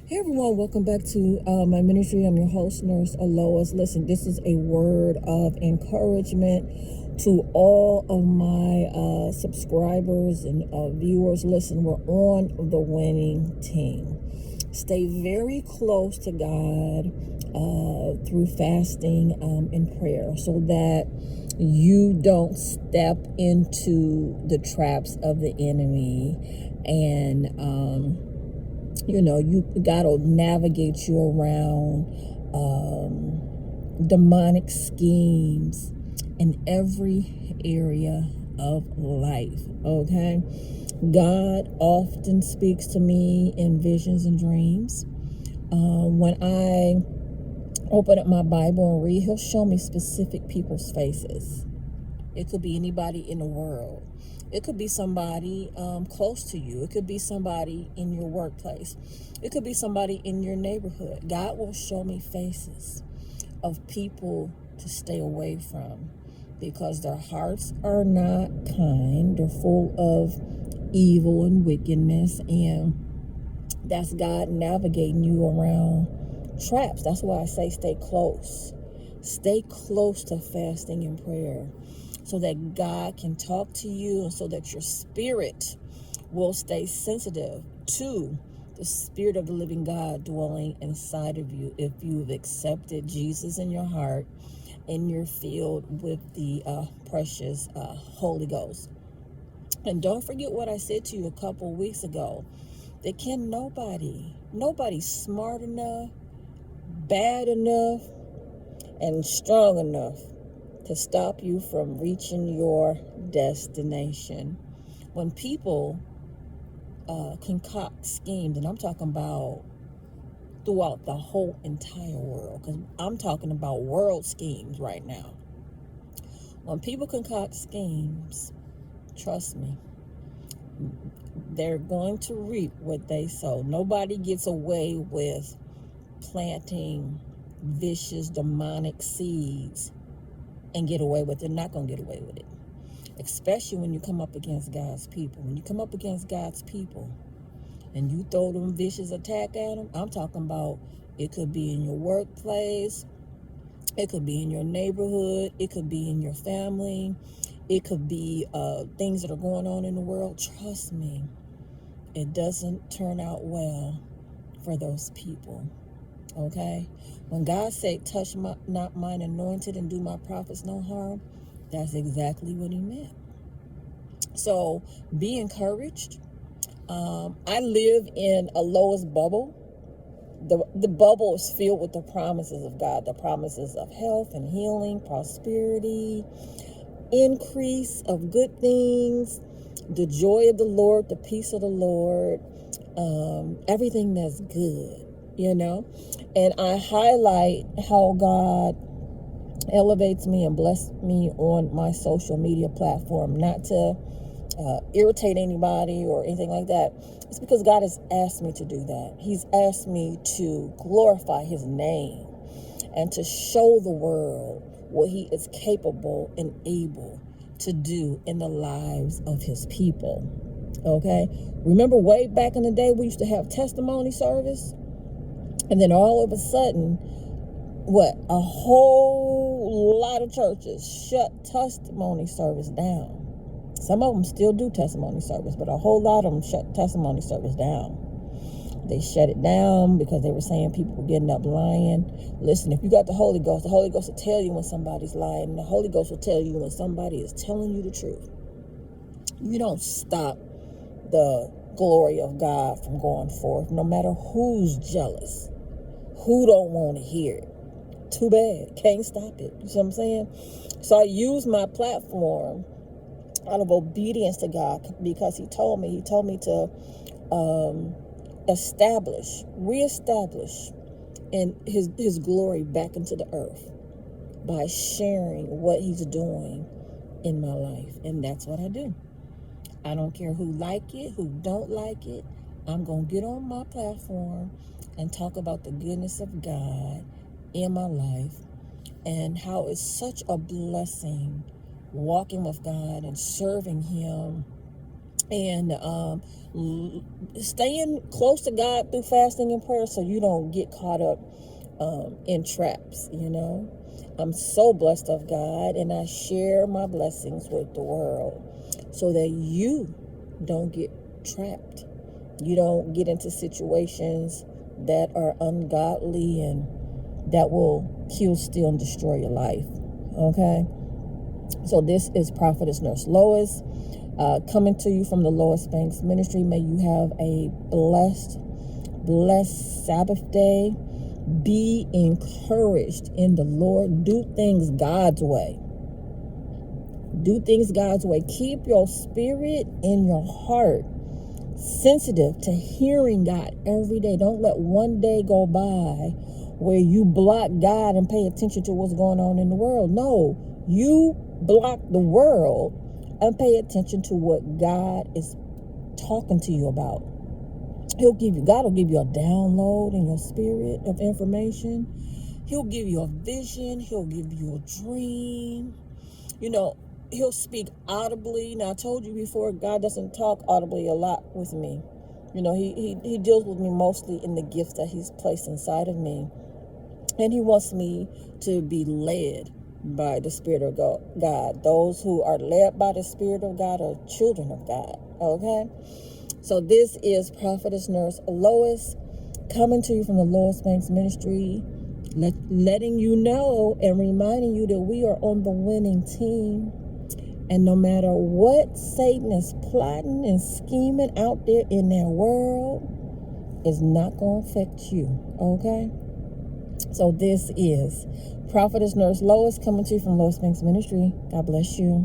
Hey everyone, welcome back to my ministry. I'm your host, Nurse Alois. Listen, this is a word of encouragement to all of my subscribers and viewers. Listen, we're on the winning team. Stay very close to God through fasting and prayer so that you don't step into the traps of the enemy and you gotta navigate you around demonic schemes in every area of life. Okay, God often speaks to me in visions and dreams. When I open up my Bible and read, He'll show me specific people's faces. It could be anybody in the world. It could be somebody close to you. It could be somebody in your workplace. It could be somebody in your neighborhood. God will show me faces of people to stay away from because their hearts are not kind. They're full of evil and wickedness, and that's God navigating you around traps. That's why I say stay close. Stay close to fasting and prayer so that God can talk to you and so that your spirit will stay sensitive to the Spirit of the living God dwelling inside of you if you've accepted Jesus in your heart and you're filled with the precious Holy Ghost. And don't forget what I said to you a couple weeks ago. That can nobody's smart enough, bad enough, and strong enough to stop you from reaching your destination. When people concoct schemes, and I'm talking about throughout the whole entire world, because I'm talking about world schemes right now. When people concoct schemes, trust me, they're going to reap what they sow. Nobody gets away with planting vicious demonic seeds and get away with it. They're not going to get away with it, especially when you come up against God's people. When you come up against God's people and you throw them vicious attack at them, I'm talking about it could be in your workplace, it could be in your neighborhood, it could be in your family, it could be things that are going on in the world. Trust me, it doesn't turn out well for those people. Okay, when God said, touch not mine anointed and do my prophets no harm, that's exactly what He meant. So be encouraged. I live in a Lois bubble. The bubble is filled with the promises of God, the promises of health and healing, prosperity, increase of good things, the joy of the Lord, the peace of the Lord, everything that's good. And I highlight how God elevates me and bless me on my social media platform, not to irritate anybody or anything like that. It's because God has asked me to do that. He's asked me to glorify His name and to show the world what He is capable and able to do in the lives of His people. Okay? Remember way back in the day we used to have testimony service? And then all of a sudden, a whole lot of churches shut testimony service down. Some of them still do testimony service, but a whole lot of them shut testimony service down. They shut it down because they were saying people were getting up lying. Listen, if you got the Holy Ghost will tell you when somebody's lying, and the Holy Ghost will tell you when somebody is telling you the truth. You don't stop the glory of God from going forth, no matter who's jealous, who don't want to hear it. Too bad. Can't stop it. You see what I'm saying? So I use my platform out of obedience to God because He told me to reestablish in his glory back into the earth by sharing what He's doing in my life. And that's what I do. I don't care who like it, who don't like it. I'm going to get on my platform and talk about the goodness of God in my life and how it's such a blessing walking with God and serving Him And staying close to God through fasting and prayer so you don't get caught up in traps, you know. I'm so blessed of God, and I share my blessings with the world so that you don't get trapped. You don't get into situations that are ungodly and that will kill, steal, and destroy your life. Okay? So this is Prophetess Nurse Lois coming to you from the Lois Banks Ministry. May you have a blessed Sabbath day. Be encouraged in the Lord. Do things God's way. Do things God's way. Keep your spirit in your heart sensitive to hearing God every day. Don't let one day go by where you block God and pay attention to what's going on in the world. No, you block the world and pay attention to what God is talking to you about. God will give you a download in your spirit of information. He'll give you a vision. He'll give you a dream. You know, he'll speak audibly. Now, I told you before, God doesn't talk audibly a lot with me. You know, he deals with me mostly in the gifts that he's placed inside of me. And he wants me to be led by the Spirit of God. Those who are led by the Spirit of God are children of God. Okay? So this is Prophetess Nurse Lois coming to you from the Lois Banks Ministry, letting you know and reminding you that we are on the winning team. And no matter what Satan is plotting and scheming out there in their world, is not going to affect you, okay? So this is Prophetess Nurse Lois coming to you from Lois Banks Ministry. God bless you.